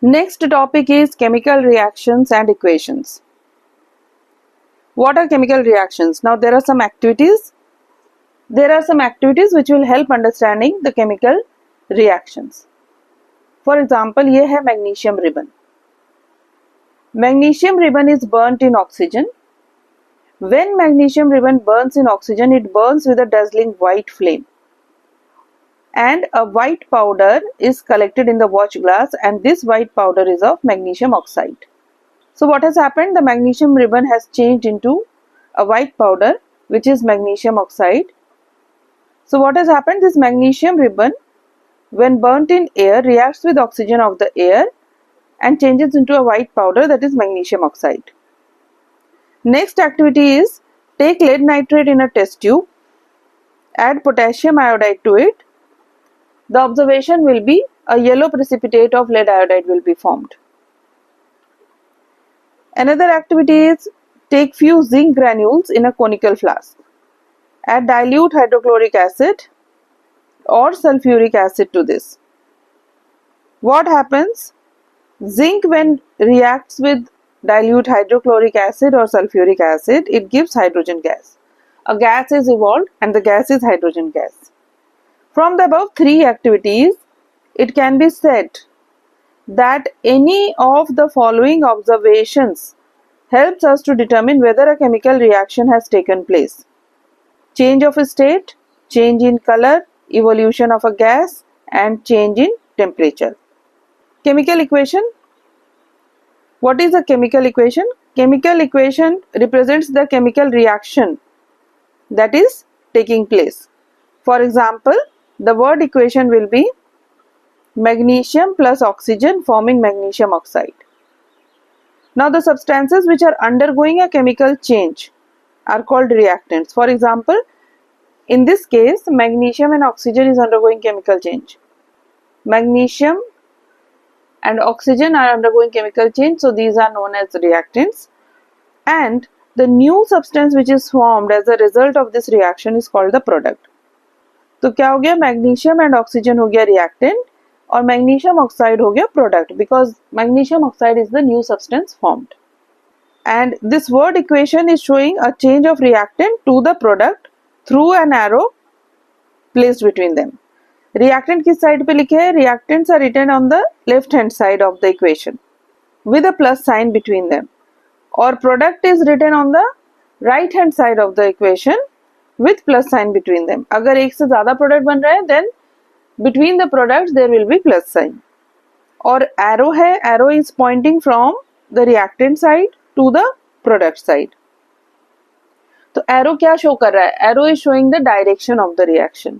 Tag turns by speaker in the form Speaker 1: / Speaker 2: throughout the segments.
Speaker 1: Next topic is chemical reactions and equations. What are chemical reactions? Now there are some activities. Which will help understanding the chemical reactions. For example, ये है magnesium ribbon. Magnesium ribbon is burnt in oxygen. When magnesium ribbon burns in oxygen, it burns with a dazzling white flame. And a white powder is collected in the watch glass, and this white powder is of magnesium oxide. So what has happened? The magnesium ribbon has changed into a white powder, which is magnesium oxide. So what has happened? This magnesium ribbon, when burnt in air, reacts with oxygen of the air and changes into a white powder, that is magnesium oxide. Next activity is take lead nitrate in a test tube, add potassium iodide to it. The observation will be a yellow precipitate of lead iodide will be formed. Another activity is take few zinc granules in a conical flask. Add dilute hydrochloric acid or sulfuric acid to this. What happens? Zinc, when reacts with dilute hydrochloric acid or sulfuric acid, it gives hydrogen gas. A gas is evolved and the gas is hydrogen gas. From the above three activities, it can be said that any of the following observations helps us to determine whether a chemical reaction has taken place. Change of state, change in color, evolution of a gas, and change in temperature. Chemical equation. What is a chemical equation? Chemical equation represents the chemical reaction that is taking place. For example, the word equation will be magnesium plus oxygen forming magnesium oxide. Now the substances which are undergoing a chemical change are called reactants. For example, in this case, magnesium and oxygen is undergoing chemical change. Magnesium and oxygen are undergoing chemical change, so these are known as reactants. And the new substance which is formed as a result of this reaction is called the product. तो क्या हो गया? Magnesium and oxygen हो गया reactant और magnesium oxide हो गया product, because magnesium oxide is the new substance formed. And this word equation is showing a change of reactant to the product through an arrow placed between them. Reactant किस side पे लिखे हैं? Reactants are written on the left hand side of the equation with a plus sign between them. और product is written on the right hand side of the equation with plus sign between them. अगर एक से ज़्यादा product बन रहा है then between the products there will be plus sign. और arrow है, arrow is pointing from the reactant side to the product side. तो arrow क्या show कर रहा है? Arrow is showing the direction of the reaction,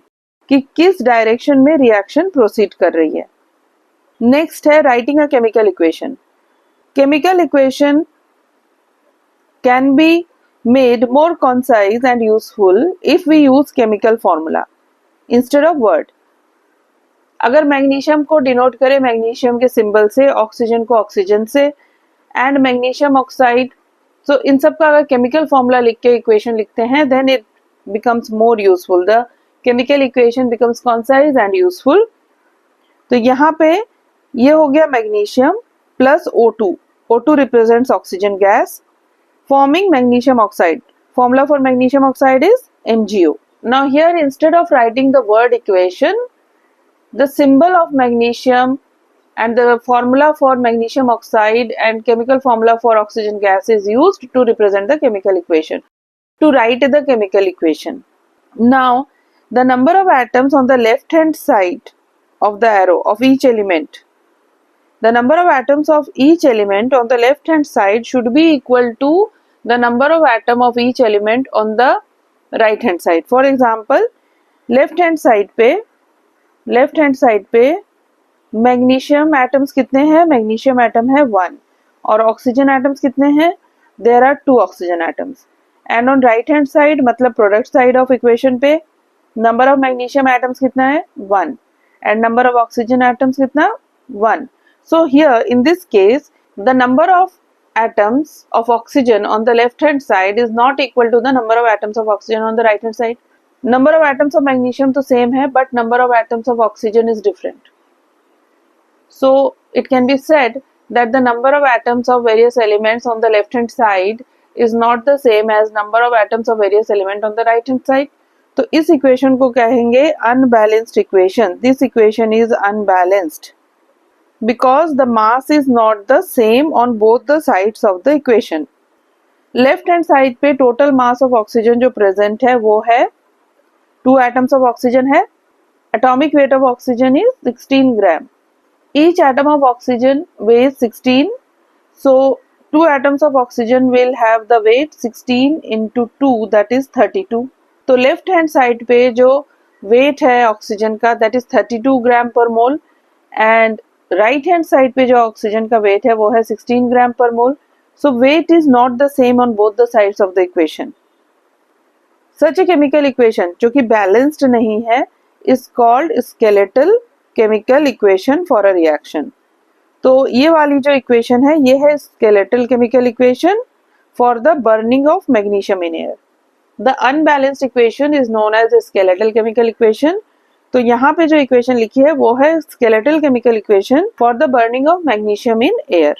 Speaker 1: कि किस direction में reaction proceed कर रही है. Next है writing a chemical equation. Chemical equation can be made more concise and useful if we use chemical formula instead of word. अगर magnesium को denote करें मैग्नीशियम के सिंबल से, ऑक्सीजन को ऑक्सीजन से, एंड मैग्नीशियम ऑक्साइड, सो इन सब का अगर केमिकल फॉर्मूला लिख के इक्वेशन लिखते हैं then it becomes more useful. The chemical equation becomes concise and useful. तो यहाँ पे ये हो गया magnesium plus O2. O2 represents oxygen gas forming magnesium oxide. Formula for magnesium oxide is MgO. Now here instead of writing the word equation, the symbol of magnesium and the formula for magnesium oxide and chemical formula for oxygen gas is used to represent the chemical equation, to write the chemical equation. Now the number of atoms on the left hand side of the arrow of each element, the number of atoms of each element on the left hand side should be equal to the number of atom of each element on the right hand side. For example, left hand side पे magnesium atoms कितने हैं? Magnesium atom है 1 और oxygen atoms कितने हैं? There are 2 oxygen atoms. And on right hand side मतलब product side of equation पे number of magnesium atoms कितना है? 1 and number of oxygen atoms कितना? 1. So here in this case the number of atoms of oxygen on the left hand side is not equal to the number of atoms of oxygen on the right hand side. Number of atoms of magnesium तो same है but number of atoms of oxygen is different. So it can be said that the number of atoms of various elements on the left hand side is not the same as number of atoms of various elements on the right hand side. तो इस equation को कहेंगे unbalanced equation. This equation is unbalanced because the mass is not the same on both the sides of the equation. Left hand side पे total mass of oxygen जो present है वो है 2 atoms of oxygen है. Atomic weight of oxygen is 16 gram. Each atom of oxygen weighs 16, so 2 atoms of oxygen will have the weight 16 into 2, that is 32. तो left hand side पे जो wait है oxygen का that is 32 ग्राम पर मोल, and right hand side पे जो oxygen का wait है वो है 16 ग्राम पर मोल. So weight is not the same on both the sides of the equation. Such a chemical equation जो कि balanced नहीं है is called skeletal chemical equation for a reaction. तो ये वाली जो equation है ये है skeletal chemical equation for the burning of magnesium in air. The unbalanced equation is known as the skeletal chemical equation. तो यहाँ पे जो equation लिखी है वो है skeletal chemical equation for the burning of magnesium in air.